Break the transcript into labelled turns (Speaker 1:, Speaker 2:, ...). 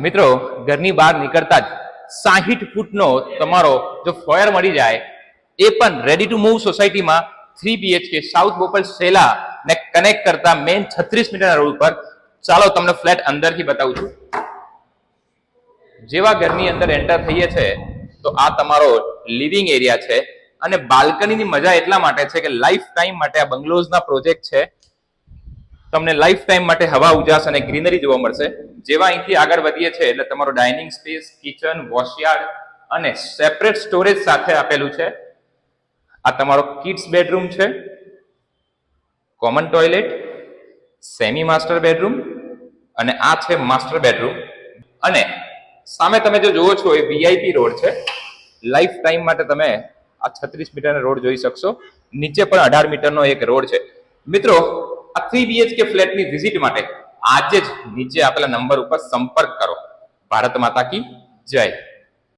Speaker 1: મિત્રો, ઘરની બહાર નીકળતા જ 60 ફૂટનો તમારો જો ફ્લોયર મળી જાય, એ પણ રેડી ટુ મૂવ સોસાયટીમાં 3 BHK સાઉથ બોપલ સેલા ને કનેક્ટ કરતા મેઇન 36 મીટરના રોડ પર. ચાલો તમને ફ્લેટ અંદરથી બતાવું છું. જેવા ઘરની અંદર એન્ટર થઈએ છે તો આ તમારો લિવિંગ એરિયા છે, અને બાલ્કનીની મજા એટલા માટે છે કે લાઈફ ટાઈમ માટે આ બંગલોઝના પ્રોજેક્ટ છે. તમને લાઈફ ટાઈમ માટે હવા ઉજાસ અને ગ્રીનરી જોવા મળશે. જેવા અહીંથી આગળ વધીએ છે એટલે તમારો ડાઇનિંગ સ્પેસ, કિચન, વોશયાર્ડ અને સેપરેટ સ્ટોરેજ સાથે આપેલું છે. આ તમારો કિડ્સ બેડરૂમ છે, common toilet, semi master bedroom અને આ છે માસ્ટર બેડરૂમ. અને સામે તમે જો જુઓ છો એ વીઆઈપી રોડ છે. લાઈફ ટાઈમ માટે તમે આ 36 મીટરનો રોડ જોઈ શકશો. નીચે પણ 18 મીટરનો એક રોડ છે. મિત્રો, આ 3 BHK ફ્લેટની વિઝિટ માટે આજે જ નીચે આપેલા નંબર ઉપર સંપર્ક કરો. ભારત માતા કી જય.